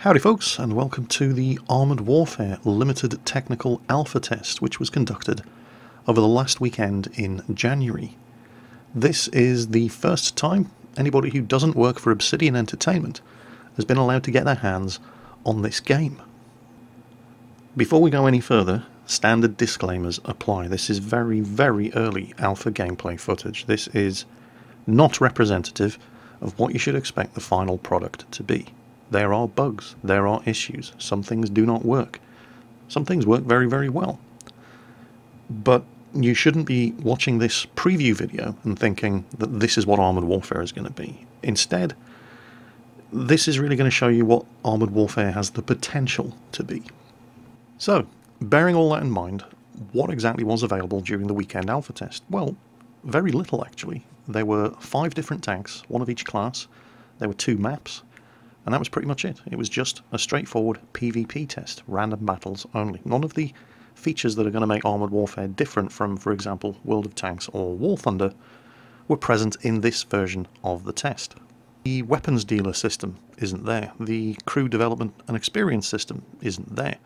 Howdy folks, and welcome to the Armoured Warfare Limited Technical Alpha Test, which was conducted over the last weekend in January. This is the first time anybody who doesn't work for Obsidian Entertainment has been allowed to get their hands on this game. Before we go any further, standard disclaimers apply. This is very, very early alpha gameplay footage. This is not representative of what you should expect the final product to be. There are bugs, there are issues, some things do not work. Some things work very, very well. But you shouldn't be watching this preview video and thinking that this is what Armoured Warfare is going to be. Instead, this is really going to show you what Armoured Warfare has the potential to be. So, bearing all that in mind, what exactly was available during the weekend alpha test? Well, very little actually. There were 5 different tanks, one of each class. There were 2 maps. And that was pretty much it. It was just a straightforward PvP test, random battles only. None of the features that are going to make Armoured Warfare different from, for example, World of Tanks or War Thunder were present in this version of the test. The weapons dealer system isn't there. The crew development and experience system isn't there.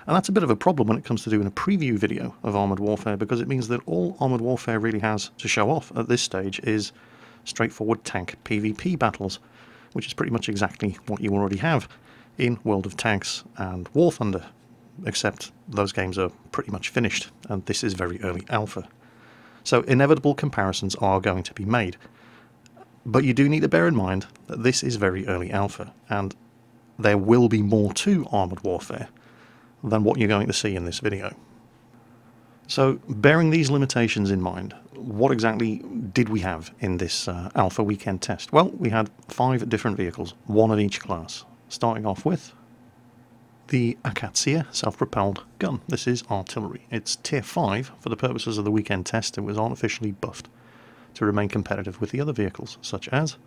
And that's a bit of a problem when it comes to doing a preview video of Armoured Warfare, because it means that all Armoured Warfare really has to show off at this stage is straightforward tank PvP battles, which is pretty much exactly what you already have in World of Tanks and War Thunder, except those games are pretty much finished, and this is very early alpha. So inevitable comparisons are going to be made. But you do need to bear in mind that this is very early alpha, and there will be more to Armoured Warfare than what you're going to see in this video. So, bearing these limitations in mind, what exactly did we have in this alpha weekend test? Well, we had 5 different vehicles, 1 of each class. Starting off with the Akatsiya self-propelled gun. This is artillery. It's tier 5 for the purposes of the weekend test. It was artificially buffed to remain competitive with the other vehicles, such as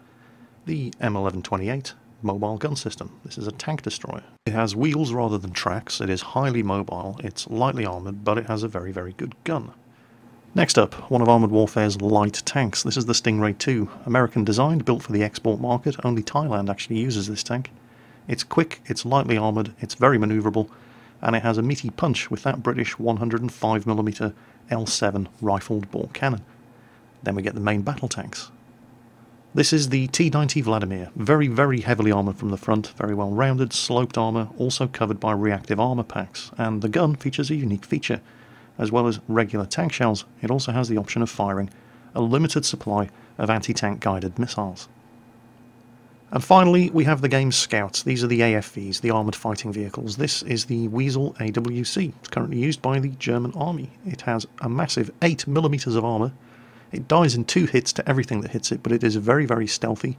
the M1128 mobile gun system. This is a tank destroyer. It has wheels rather than tracks, it is highly mobile, it's lightly armoured, but it has a very, very good gun. Next up, one of Armoured Warfare's light tanks. This is the Stingray 2. American designed, built for the export market. Only Thailand actually uses this tank. It's quick, it's lightly armoured, it's very manoeuvrable, and it has a meaty punch with that British 105mm L7 rifled bore cannon. Then we get the main battle tanks. This is the T-90 Vladimir, very, very heavily armoured from the front, very well rounded, sloped armour, also covered by reactive armour packs, and the gun features a unique feature. As well as regular tank shells, it also has the option of firing a limited supply of anti-tank guided missiles. And finally, we have the game's scouts. These are the AFVs, the Armoured Fighting Vehicles. This is the Weasel AWC. It's currently used by the German army. It has a massive 8mm of armour. It dies in 2 hits to everything that hits it, but it is very, very stealthy,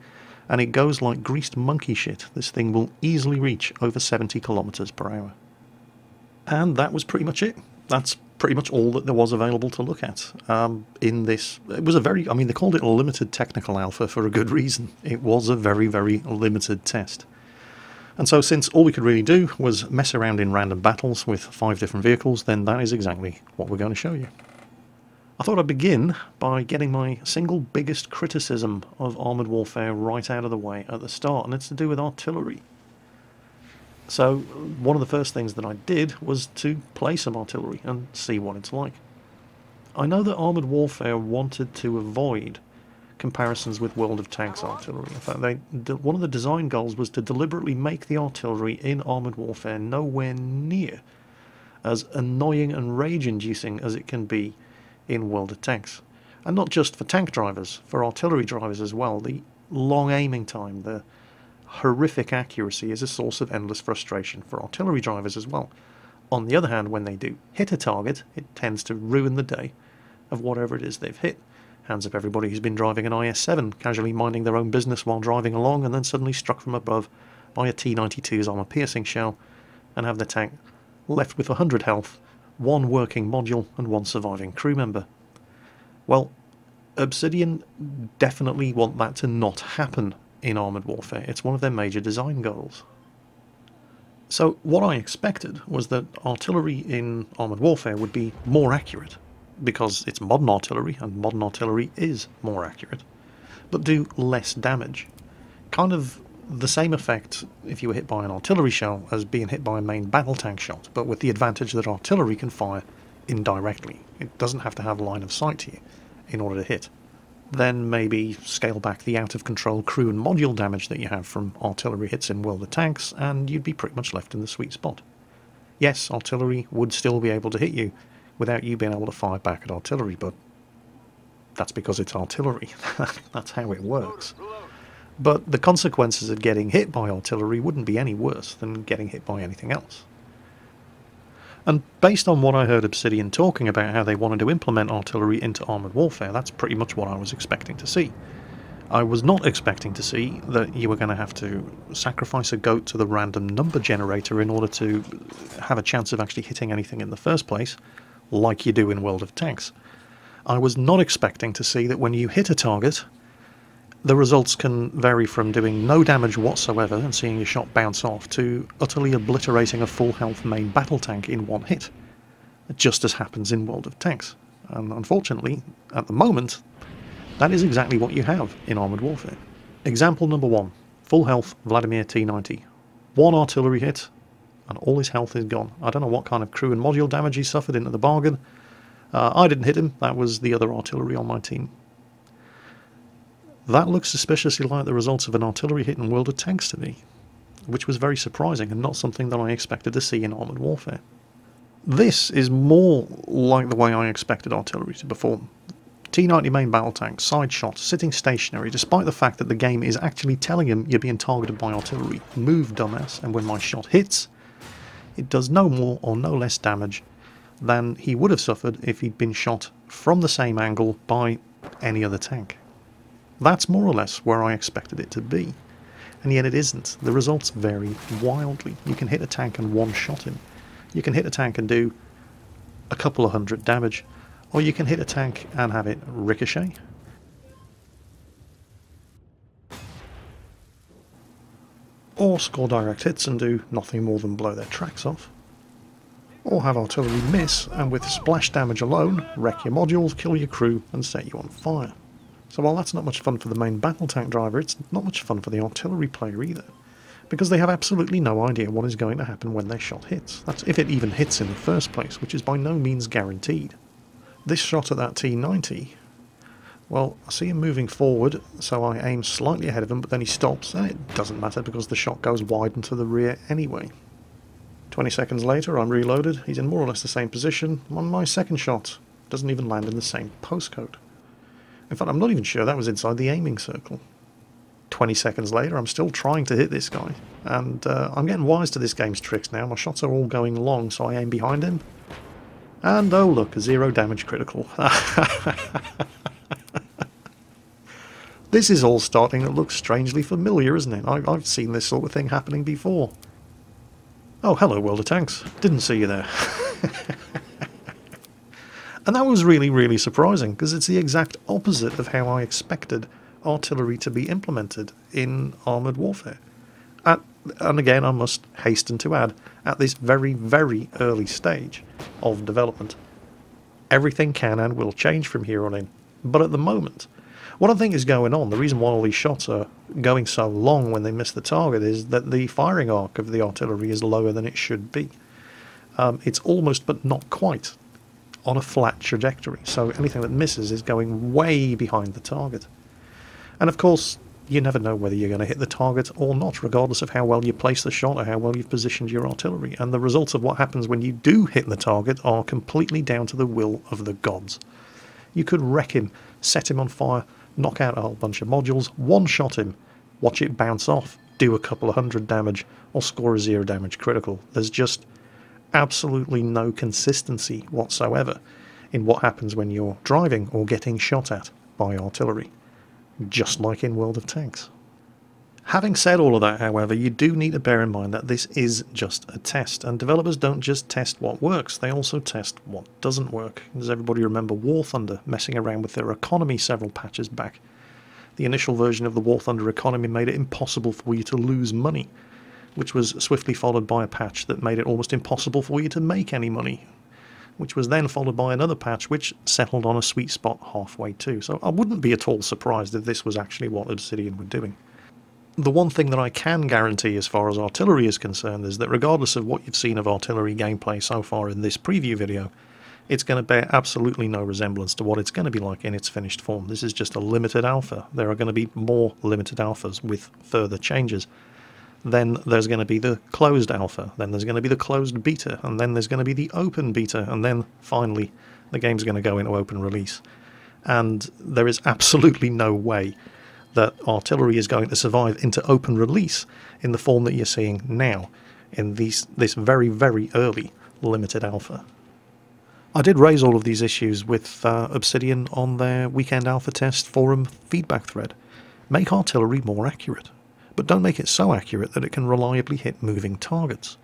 and it goes like greased monkey shit. This thing will easily reach over 70 km/h. And that was pretty much it. That's pretty much all that there was available to look at in this. It was a very, I mean, they called it a limited technical alpha for a good reason. It was a very, very limited test. And so since all we could really do was mess around in random battles with 5 different vehicles, then that is exactly what we're going to show you. I thought I'd begin by getting my single biggest criticism of Armoured Warfare right out of the way at the start, and it's to do with artillery. So, one of the first things that I did was to play some artillery and see what it's like. I know that Armoured Warfare wanted to avoid comparisons with World of Tanks artillery. In fact, one of the design goals was to deliberately make the artillery in Armoured Warfare nowhere near as annoying and rage-inducing as it can be in World of Tanks. And not just for tank drivers, for artillery drivers as well. The long aiming time, the horrific accuracy is a source of endless frustration for artillery drivers as well. On the other hand, when they do hit a target, it tends to ruin the day of whatever it is they've hit. Hands up everybody who's been driving an IS-7, casually minding their own business while driving along, and then suddenly struck from above by a T-92's armour-piercing shell, and have the tank left with 100 health, 1 working module, and 1 surviving crew member. Well, Obsidian definitely want that to not happen in Armoured Warfare. It's one of their major design goals. So what I expected was that artillery in Armoured Warfare would be more accurate, because it's modern artillery, and modern artillery is more accurate, but do less damage. Kind of the same effect if you were hit by an artillery shell as being hit by a main battle tank shot, but with the advantage that artillery can fire indirectly. It doesn't have to have line of sight to you in order to hit. Then maybe scale back the out-of-control crew and module damage that you have from artillery hits in World of Tanks, and you'd be pretty much left in the sweet spot. Yes, artillery would still be able to hit you without you being able to fire back at artillery, but that's because it's artillery. That's how it works. But the consequences of getting hit by artillery wouldn't be any worse than getting hit by anything else. And based on what I heard Obsidian talking about how they wanted to implement artillery into Armoured Warfare, that's pretty much what I was expecting to see. I was not expecting to see that you were going to have to sacrifice a goat to the random number generator in order to have a chance of actually hitting anything in the first place, like you do in World of Tanks. I was not expecting to see that when you hit a target, the results can vary from doing no damage whatsoever and seeing your shot bounce off to utterly obliterating a full health main battle tank in one hit, just as happens in World of Tanks. And unfortunately, at the moment, that is exactly what you have in Armoured Warfare. Example number 1, full health Vladimir T-90. One artillery hit and all his health is gone. I don't know what kind of crew and module damage he suffered into the bargain. I didn't hit him, that was the other artillery on my team. That looks suspiciously like the results of an artillery hit in World of Tanks to me, which was very surprising and not something that I expected to see in Armoured Warfare. This is more like the way I expected artillery to perform. T-90 main battle tank, side shot, sitting stationary, despite the fact that the game is actually telling him you're being targeted by artillery. Move, dumbass, and when my shot hits, it does no more or no less damage than he would have suffered if he'd been shot from the same angle by any other tank. That's more or less where I expected it to be, and yet it isn't. The results vary wildly. You can hit a tank and one-shot him. You can hit a tank and do a couple of hundred damage, or you can hit a tank and have it ricochet. Or score direct hits and do nothing more than blow their tracks off. Or have artillery miss and with splash damage alone wreck your modules, kill your crew and set you on fire. So while that's not much fun for the main battle tank driver, it's not much fun for the artillery player either, because they have absolutely no idea what is going to happen when their shot hits. That's if it even hits in the first place, which is by no means guaranteed. This shot at that T-90, well, I see him moving forward, so I aim slightly ahead of him, but then he stops, and it doesn't matter because the shot goes wide and to the rear anyway. 20 seconds later, I'm reloaded, he's in more or less the same position, on my second shot doesn't even land in the same postcode. In fact, I'm not even sure that was inside the aiming circle. 20 seconds later, I'm still trying to hit this guy, and I'm getting wise to this game's tricks now. My shots are all going long, so I aim behind him, and oh look, a 0 damage critical. This is all starting to look strangely familiar, isn't it? I've seen this sort of thing happening before. Oh, hello, World of Tanks. Didn't see you there. And that was really, really surprising, because it's the exact opposite of how I expected artillery to be implemented in Armoured Warfare. And again, I must hasten to add, at this very, very early stage of development, everything can and will change from here on in. But at the moment, what I think is going on, the reason why all these shots are going so long when they miss the target, is that the firing arc of the artillery is lower than it should be. It's almost, but not quite, on a flat trajectory, so anything that misses is going way behind the target. And of course, you never know whether you're going to hit the target or not, regardless of how well you place the shot or how well you've positioned your artillery, and the results of what happens when you do hit the target are completely down to the will of the gods. You could wreck him, set him on fire, knock out a whole bunch of modules, one-shot him, watch it bounce off, do a couple of hundred damage, or score a 0 damage critical. There's just absolutely no consistency whatsoever in what happens when you're driving or getting shot at by artillery, just like in World of Tanks. Having said all of that, however, you do need to bear in mind that this is just a test, and developers don't just test what works, they also test what doesn't work. Does everybody remember War Thunder messing around with their economy several patches back? The initial version of the War Thunder economy made it impossible for you to lose money, which was swiftly followed by a patch that made it almost impossible for you to make any money, which was then followed by another patch which settled on a sweet spot halfway too. So I wouldn't be at all surprised if this was actually what Obsidian were doing. The one thing that I can guarantee as far as artillery is concerned is that regardless of what you've seen of artillery gameplay so far in this preview video, it's going to bear absolutely no resemblance to what it's going to be like in its finished form. This is just a limited alpha. There are going to be more limited alphas with further changes. Then there's going to be the closed alpha, then there's going to be the closed beta, and then there's going to be the open beta, and then finally the game's going to go into open release. And there is absolutely no way that artillery is going to survive into open release in the form that you're seeing now in this very, very early limited alpha. I did raise all of these issues with Obsidian on their weekend alpha test forum feedback thread. Make artillery more accurate, but don't make it so accurate that it can reliably hit moving targets.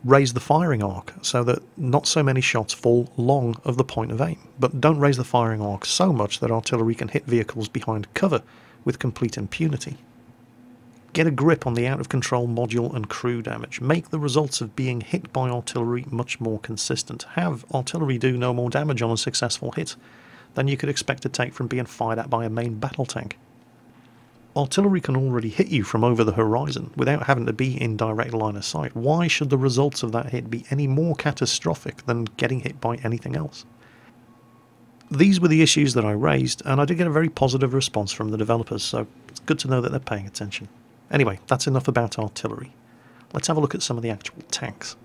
Raise the firing arc so that not so many shots fall long of the point of aim, but don't raise the firing arc so much that artillery can hit vehicles behind cover with complete impunity. Get a grip on the out-of-control module and crew damage. Make the results of being hit by artillery much more consistent. Have artillery do no more damage on a successful hit than you could expect to take from being fired at by a main battle tank. Artillery can already hit you from over the horizon without having to be in direct line of sight. Why should the results of that hit be any more catastrophic than getting hit by anything else? These were the issues that I raised, and I did get a very positive response from the developers, so it's good to know that they're paying attention. Anyway, that's enough about artillery. Let's have a look at some of the actual tanks.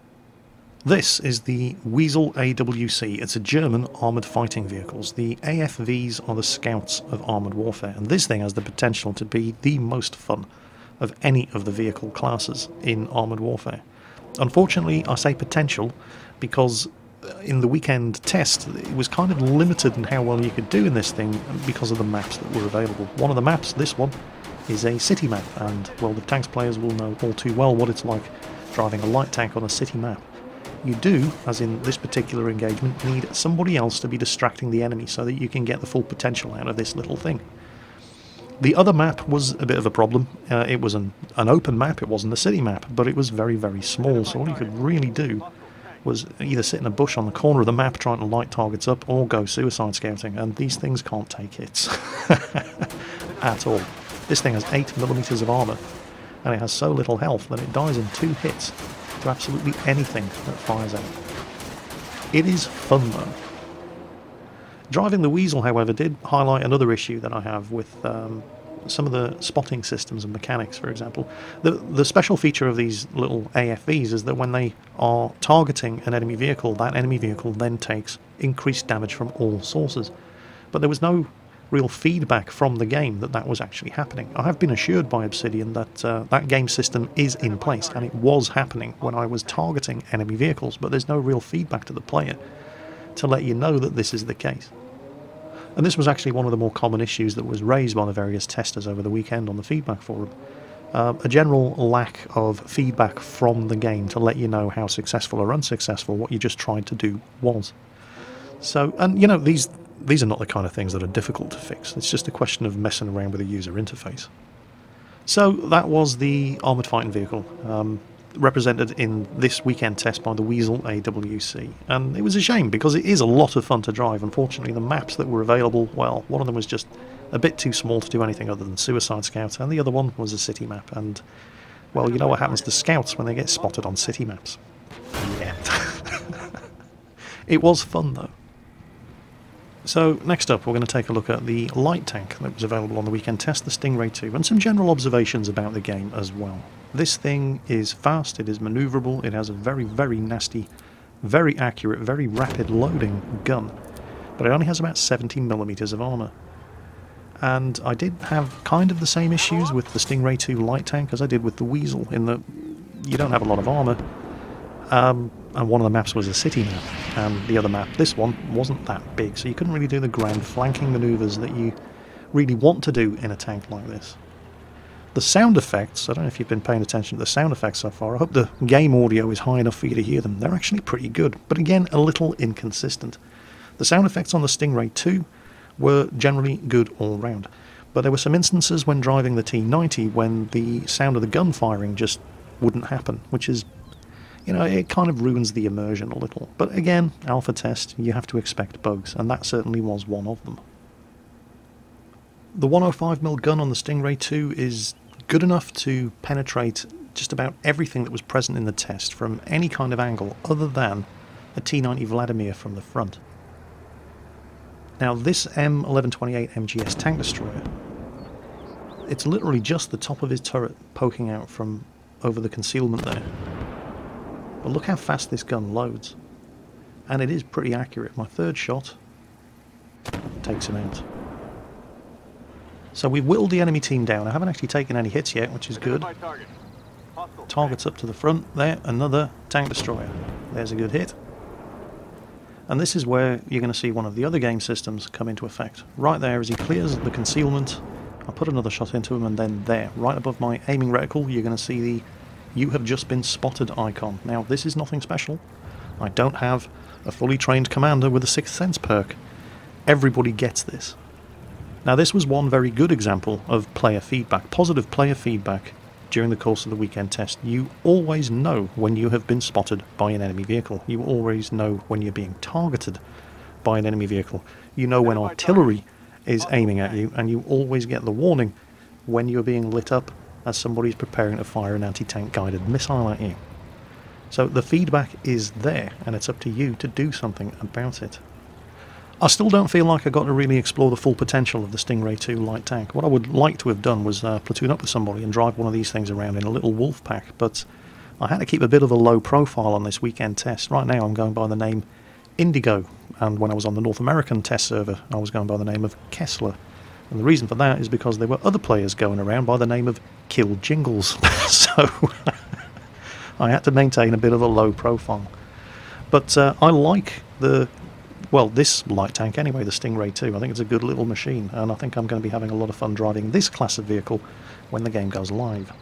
This is the Weasel AWC. It's a German armoured fighting vehicles. The AFVs are the scouts of armoured warfare, and this thing has the potential to be the most fun of any of the vehicle classes in armoured warfare. Unfortunately, I say potential because in the weekend test it was kind of limited in how well you could do in this thing because of the maps that were available. One of the maps, this one, is a city map, and well, the tanks players will know all too well what it's like driving a light tank on a city map. You do, as in this particular engagement, need somebody else to be distracting the enemy so that you can get the full potential out of this little thing. The other map was a bit of a problem. It was an open map, it wasn't a city map, but it was very, very small, so all you could really do was either sit in a bush on the corner of the map trying to light targets up or go suicide scouting, and these things can't take hits at all. This thing has 8mm of armour, and it has so little health that it dies in 2 hits to absolutely anything that fires out. It is fun though. Driving the Weasel, however, did highlight another issue that I have with some of the spotting systems and mechanics, for example. The special feature of these little AFVs is that when they are targeting an enemy vehicle, that enemy vehicle then takes increased damage from all sources. But there was no real feedback from the game that that was actually happening. I have been assured by Obsidian that that game system is in place, and it was happening when I was targeting enemy vehicles, but there's no real feedback to the player to let you know that this is the case. And this was actually one of the more common issues that was raised by the various testers over the weekend on the feedback forum. A general lack of feedback from the game to let you know how successful or unsuccessful what you just tried to do was. So, and you know, these are not the kind of things that are difficult to fix. It's just a question of messing around with the user interface. So that was the armoured fighting vehicle, represented in this weekend test by the Weasel AWC. And it was a shame because it is a lot of fun to drive. Unfortunately, the maps that were available, well, one of them was just a bit too small to do anything other than Suicide Scout, and the other one was a city map. And, well, you know what happens to scouts when they get spotted on city maps. Yeah. It was fun, though. So, next up, we're going to take a look at the light tank that was available on the weekend test, the Stingray 2, and some general observations about the game as well. This thing is fast, it is manoeuvrable, it has a very, very nasty, very accurate, very rapid loading gun, but it only has about 70mm of armour. And I did have kind of the same issues with the Stingray 2 light tank as I did with the Weasel, in that you don't have a lot of armour, and one of the maps was a city map, and the other map, this one, wasn't that big, so you couldn't really do the grand flanking manoeuvres that you really want to do in a tank like this. The sound effects, I don't know if you've been paying attention to the sound effects so far, I hope the game audio is high enough for you to hear them. They're actually pretty good, but again, a little inconsistent. The sound effects on the Stingray 2 were generally good all round, but there were some instances when driving the T90 when the sound of the gun firing just wouldn't happen, which is, you know, it kind of ruins the immersion a little. But again, alpha test, you have to expect bugs, and that certainly was one of them. The 105mm gun on the Stingray 2 is good enough to penetrate just about everything that was present in the test from any kind of angle other than a T-90 Vladimir from the front. Now this M1128 MGS tank destroyer, it's literally just the top of his turret poking out from over the concealment there. But look how fast this gun loads. And it is pretty accurate. My third shot takes him out. So we've whittled the enemy team down. I haven't actually taken any hits yet, which is good. Target's up to the front. There, another tank destroyer. There's a good hit. And this is where you're going to see one of the other game systems come into effect. Right there, as he clears the concealment, I put another shot into him, and then there, right above my aiming reticle, you're going to see the "You have just been spotted" icon. Now, this is nothing special. I don't have a fully trained commander with a Sixth Sense perk. Everybody gets this. Now, this was one very good example of player feedback, positive player feedback during the course of the weekend test. You always know when you have been spotted by an enemy vehicle. You always know when you're being targeted by an enemy vehicle. You know when artillery is aiming at you, and you always get the warning when you're being lit up as somebody's preparing to fire an anti-tank guided missile at you. So the feedback is there, and it's up to you to do something about it. I still don't feel like I got to really explore the full potential of the Stingray 2 light tank. What I would like to have done was platoon up with somebody and drive one of these things around in a little wolf pack, but I had to keep a bit of a low profile on this weekend test. Right now I'm going by the name Indigo, and when I was on the North American test server I was going by the name of Kessler. And the reason for that is because there were other players going around by the name of Kill Jingles, so I had to maintain a bit of a low profile. But I like this light tank anyway, the Stingray 2. I think it's a good little machine, and I think I'm going to be having a lot of fun driving this class of vehicle when the game goes live.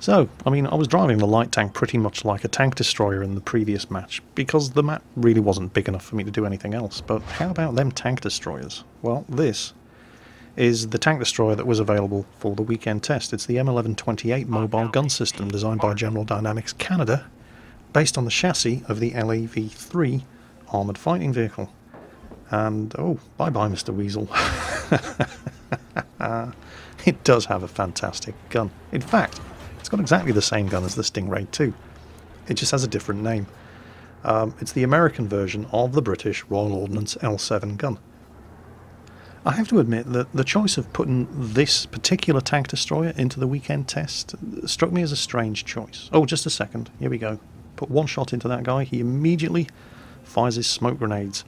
So, I mean, I was driving the light tank pretty much like a tank destroyer in the previous match, because the map really wasn't big enough for me to do anything else. But how about them tank destroyers? Well, this is the tank destroyer that was available for the weekend test. It's the M1128 mobile gun system designed by General Dynamics Canada, based on the chassis of the LAV-3 armoured fighting vehicle. And, oh, bye-bye, Mr. Weasel. It does have a fantastic gun. In fact, it's got exactly the same gun as the Stingray 2. It just has a different name. It's the American version of the British Royal Ordnance L7 gun. I have to admit that the choice of putting this particular tank destroyer into the weekend test struck me as a strange choice. Oh, just a second. Here we go. Put one shot into that guy. He immediately fires his smoke grenades.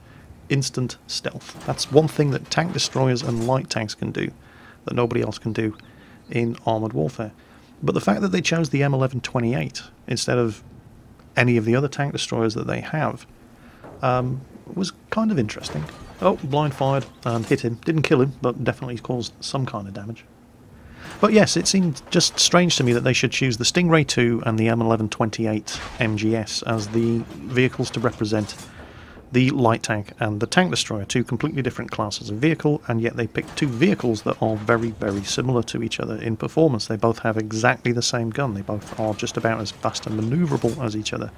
Instant stealth. That's one thing that tank destroyers and light tanks can do that nobody else can do in armoured warfare. But the fact that they chose the M1128 instead of any of the other tank destroyers that they have was kind of interesting. Oh, blind fired and hit him. Didn't kill him, but definitely caused some kind of damage. But yes, it seemed just strange to me that they should choose the Stingray 2 and the M1128 MGS as the vehicles to represent the light tank and the tank destroyer, two completely different classes of vehicle, and yet they picked two vehicles that are very, very similar to each other in performance. They both have exactly the same gun. They both are just about as fast and manoeuvrable as each other.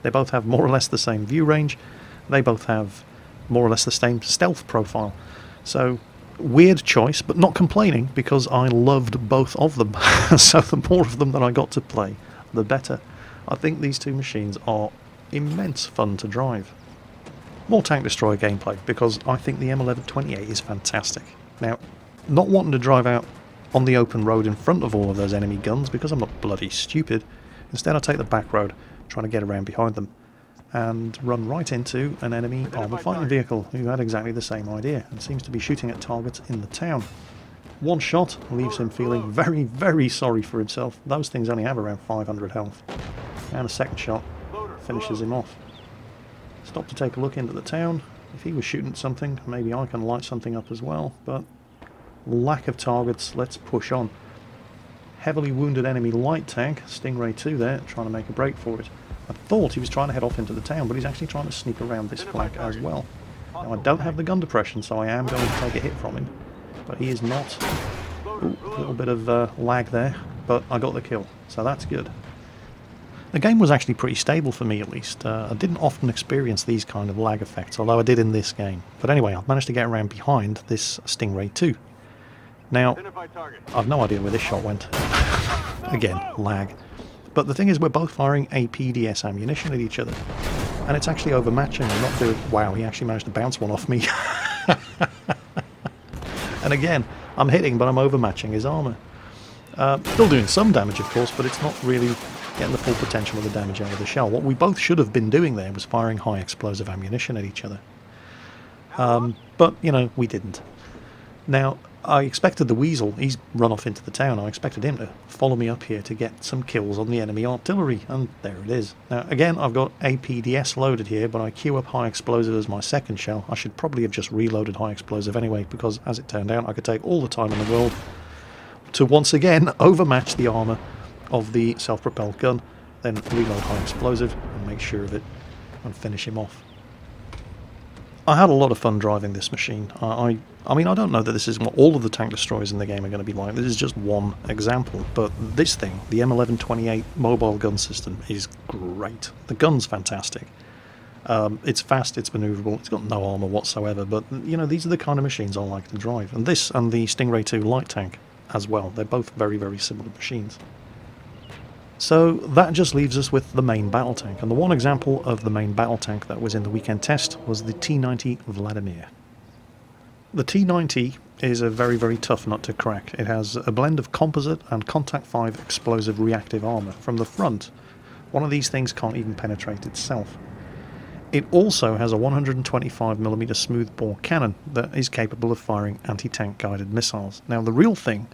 They both have more or less the same view range. They both have more or less the same stealth profile. So, weird choice, but not complaining, because I loved both of them. So the more of them that I got to play, the better. I think these two machines are immense fun to drive. More tank destroyer gameplay, because I think the M1128 is fantastic. Now, not wanting to drive out on the open road in front of all of those enemy guns, because I'm not bloody stupid. Instead I take the back road, trying to get around behind them, and run right into an enemy armoured fighting vehicle who had exactly the same idea and seems to be shooting at targets in the town. One shot leaves him feeling very, very sorry for himself. Those things only have around 500 health. And a second shot finishes him off. Stop to take a look into the town. If he was shooting at something, maybe I can light something up as well, but lack of targets, let's push on. Heavily wounded enemy light tank, Stingray 2 there, trying to make a break for it. I thought he was trying to head off into the town, but he's actually trying to sneak around this flank as well. Now, I don't have the gun depression, so I am going to take a hit from him, but he is not. Ooh, a little bit of lag there, but I got the kill, so that's good. The game was actually pretty stable for me, at least. I didn't often experience these kind of lag effects, although I did in this game. But anyway, I managed to get around behind this Stingray 2. Now, I've no idea where this shot went. Again, lag. But the thing is, we're both firing APDS ammunition at each other. And it's actually overmatching. We're not doing... Wow, he actually managed to bounce one off me. And again, I'm hitting, but I'm overmatching his armour. Still doing some damage, of course, but it's not really getting the full potential of the damage out of the shell. What we both should have been doing there was firing high explosive ammunition at each other. But, you know, we didn't. Now, I expected the Weasel, he's run off into the town, I expected him to follow me up here to get some kills on the enemy artillery, and there it is. Now, again, I've got APDS loaded here, but I queue up high explosive as my second shell. I should probably have just reloaded high explosive anyway, because as it turned out, I could take all the time in the world to once again overmatch the armour of the self-propelled gun, then reload high explosive and make sure of it and finish him off. I had a lot of fun driving this machine. I mean, I don't know that this is what all of the tank destroyers in the game are going to be like. This is just one example. But this thing, the M1128 mobile gun system, is great. The gun's fantastic. It's fast, it's manoeuvrable, it's got no armour whatsoever. But, you know, these are the kind of machines I like to drive. And this and the Stingray 2 light tank as well. They're both very, very similar machines. So that just leaves us with the main battle tank, and the one example of the main battle tank that was in the weekend test was the T-90 Vladimir. The T-90 is a very, very tough nut to crack. It has a blend of composite and Contact 5 explosive reactive armour. From the front, one of these things can't even penetrate itself. It also has a 125mm smoothbore cannon that is capable of firing anti-tank guided missiles. Now the real thing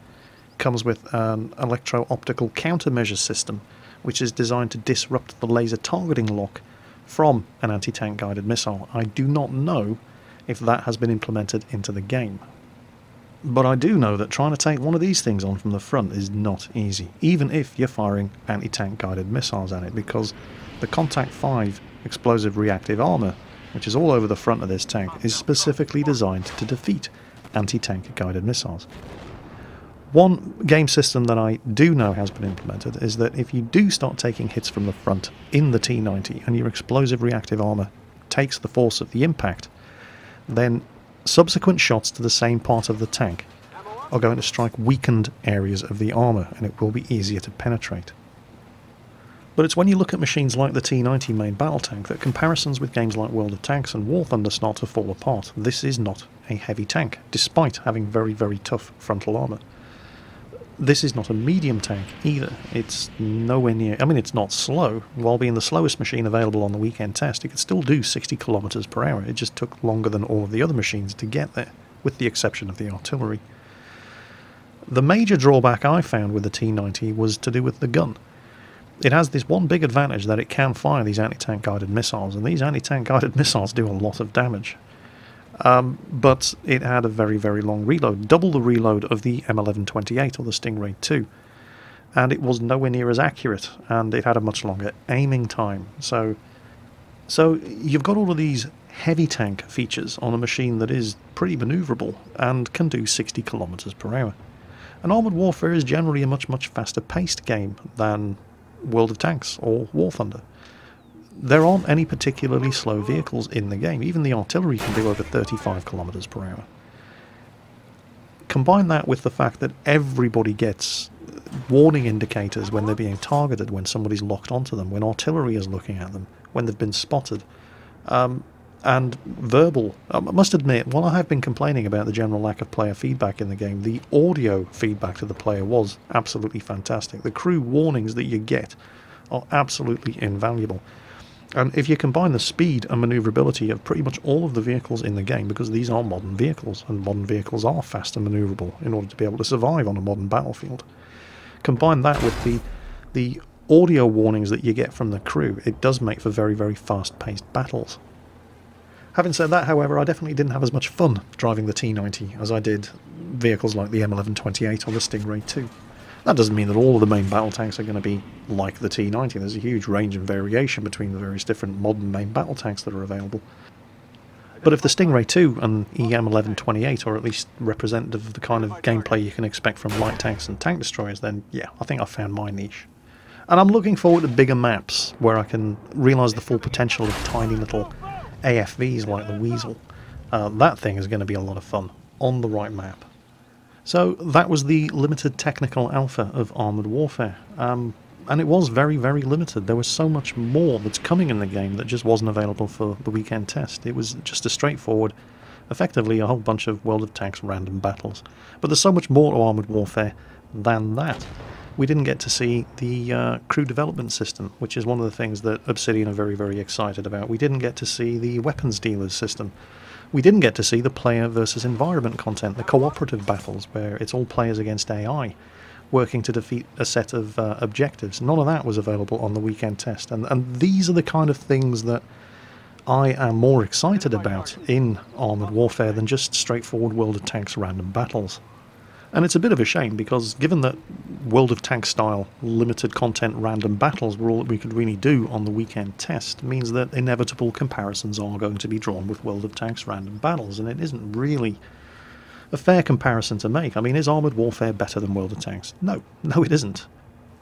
comes with an electro-optical countermeasure system, which is designed to disrupt the laser targeting lock from an anti-tank guided missile. I do not know if that has been implemented into the game. But I do know that trying to take one of these things on from the front is not easy, even if you're firing anti-tank guided missiles at it, because the Contact 5 explosive reactive armour, which is all over the front of this tank, is specifically designed to defeat anti-tank guided missiles. One game system that I do know has been implemented is that if you do start taking hits from the front in the T-90 and your explosive reactive armour takes the force of the impact, then subsequent shots to the same part of the tank are going to strike weakened areas of the armour, and it will be easier to penetrate. But it's when you look at machines like the T-90 main battle tank that comparisons with games like World of Tanks and War Thunder start to fall apart. This is not a heavy tank, despite having very, very tough frontal armour. This is not a medium tank either. It's nowhere near... I mean, it's not slow. While being the slowest machine available on the weekend test, it could still do 60 kilometers per hour. It just took longer than all of the other machines to get there, with the exception of the artillery. The major drawback I found with the T-90 was to do with the gun. It has this one big advantage that it can fire these anti-tank guided missiles, and these anti-tank guided missiles do a lot of damage. But it had a very, very long reload, double the reload of the M1128 or the Stingray 2, and it was nowhere near as accurate, and it had a much longer aiming time. So you've got all of these heavy tank features on a machine that is pretty manoeuvrable and can do 60 kilometers per hour. And Armoured Warfare is generally a much, much faster paced game than World of Tanks or War Thunder. There aren't any particularly slow vehicles in the game. Even the artillery can do over 35 kilometers per hour. Combine that with the fact that everybody gets warning indicators when they're being targeted, when somebody's locked onto them, when artillery is looking at them, when they've been spotted. And verbal. I must admit, while I have been complaining about the general lack of player feedback in the game, the audio feedback to the player was absolutely fantastic. The crew warnings that you get are absolutely invaluable. And if you combine the speed and manoeuvrability of pretty much all of the vehicles in the game, because these are modern vehicles, and modern vehicles are fast and manoeuvrable in order to be able to survive on a modern battlefield, combine that with the audio warnings that you get from the crew, it does make for very, very fast-paced battles. Having said that, however, I definitely didn't have as much fun driving the T-90 as I did vehicles like the M1128 or the Stingray 2. That doesn't mean that all of the main battle tanks are going to be like the T-90. There's a huge range and variation between the various different modern main battle tanks that are available. But if the Stingray 2 and EM1128 are at least representative of the kind of gameplay you can expect from light tanks and tank destroyers, then yeah, I think I've found my niche. And I'm looking forward to bigger maps where I can realise the full potential of tiny little AFVs like the Weasel. That thing is going to be a lot of fun on the right map. So that was the limited technical alpha of Armoured Warfare. And it was very, very limited. There was so much more that's coming in the game that just wasn't available for the weekend test. It was just a straightforward, effectively a whole bunch of World of Tanks random battles. But there's so much more to Armoured Warfare than that. We didn't get to see the crew development system, which is one of the things that Obsidian are very, very excited about. We didn't get to see the weapons dealers system. We didn't get to see the player versus environment content, the cooperative battles, where it's all players against AI, working to defeat a set of objectives. None of that was available on the weekend test. And these are the kind of things that I am more excited about in Armoured Warfare than just straightforward World of Tanks random battles. And it's a bit of a shame, because given that World of Tanks style limited content random battles were all that we could really do on the weekend test, means that inevitable comparisons are going to be drawn with World of Tanks random battles, and it isn't really a fair comparison to make. I mean, is Armoured Warfare better than World of Tanks? No, it isn't.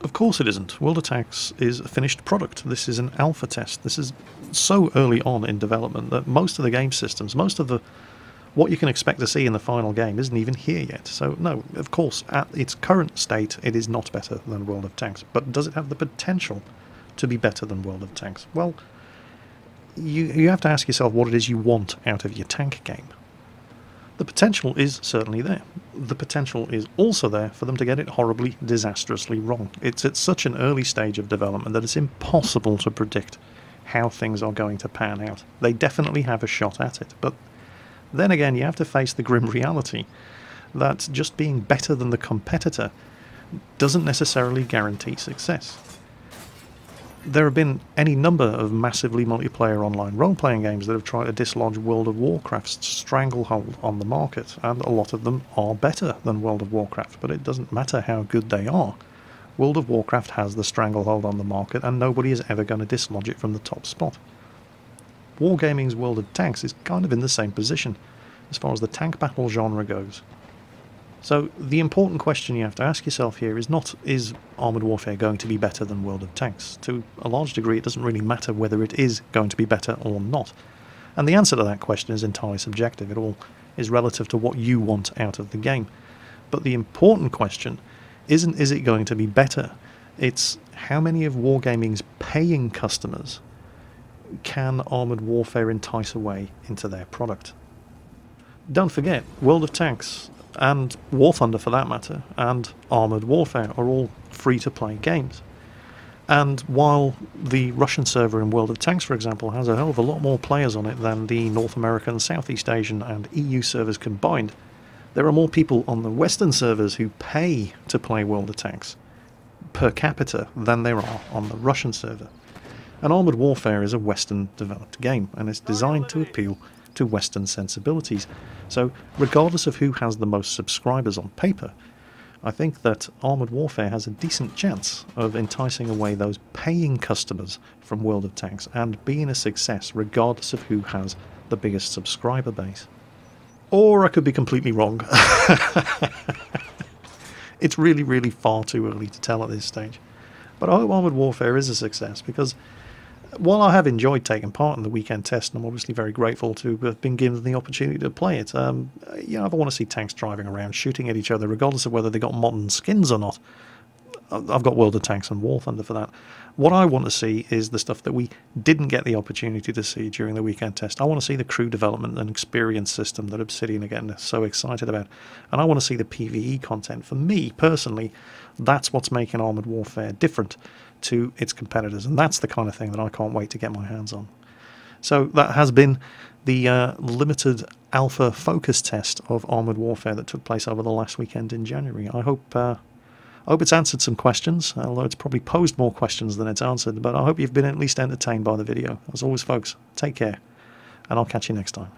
Of course it isn't. World of Tanks is a finished product. This is an alpha test. This is so early on in development that most of the game systems, most of the what you can expect to see in the final game isn't even here yet. So no, of course, at its current state, it is not better than World of Tanks. But does it have the potential to be better than World of Tanks? Well, you have to ask yourself what it is you want out of your tank game. The potential is certainly there. The potential is also there for them to get it horribly, disastrously wrong. It's at such an early stage of development that it's impossible to predict how things are going to pan out. They definitely have a shot at it, but then again, you have to face the grim reality that just being better than the competitor doesn't necessarily guarantee success. There have been any number of massively multiplayer online role-playing games that have tried to dislodge World of Warcraft's stranglehold on the market, and a lot of them are better than World of Warcraft, but it doesn't matter how good they are. World of Warcraft has the stranglehold on the market, and nobody is ever going to dislodge it from the top spot. Wargaming's World of Tanks is kind of in the same position as far as the tank battle genre goes. So the important question you have to ask yourself here is not, is Armoured Warfare going to be better than World of Tanks? To a large degree, it doesn't really matter whether it is going to be better or not. And the answer to that question is entirely subjective. It all is relative to what you want out of the game. But the important question isn't, is it going to be better? It's how many of Wargaming's paying customers can Armoured Warfare entice away into their product? Don't forget, World of Tanks, and War Thunder for that matter, and Armoured Warfare are all free-to-play games. And while the Russian server in World of Tanks, for example, has a hell of a lot more players on it than the North American, Southeast Asian and EU servers combined, there are more people on the Western servers who pay to play World of Tanks per capita than there are on the Russian server. And Armoured Warfare is a Western-developed game, and it's designed to appeal to Western sensibilities. So, regardless of who has the most subscribers on paper, I think that Armoured Warfare has a decent chance of enticing away those paying customers from World of Tanks and being a success regardless of who has the biggest subscriber base. Or I could be completely wrong. It's really, really far too early to tell at this stage. But I hope Armoured Warfare is a success, because while I have enjoyed taking part in the weekend test, and I'm obviously very grateful to have been given the opportunity to play it, if I want to see tanks driving around, shooting at each other, regardless of whether they got modern skins or not, I've got World of Tanks and War Thunder for that. What I want to see is the stuff that we didn't get the opportunity to see during the weekend test. I want to see the crew development and experience system that Obsidian are getting so excited about. And I want to see the PvE content. For me, personally, that's what's making Armoured Warfare different to its competitors. And that's the kind of thing that I can't wait to get my hands on. So that has been the limited alpha focus test of Armoured Warfare that took place over the last weekend in January. I hope it's answered some questions, although it's probably posed more questions than it's answered, but I hope you've been at least entertained by the video. As always, folks, take care, and I'll catch you next time.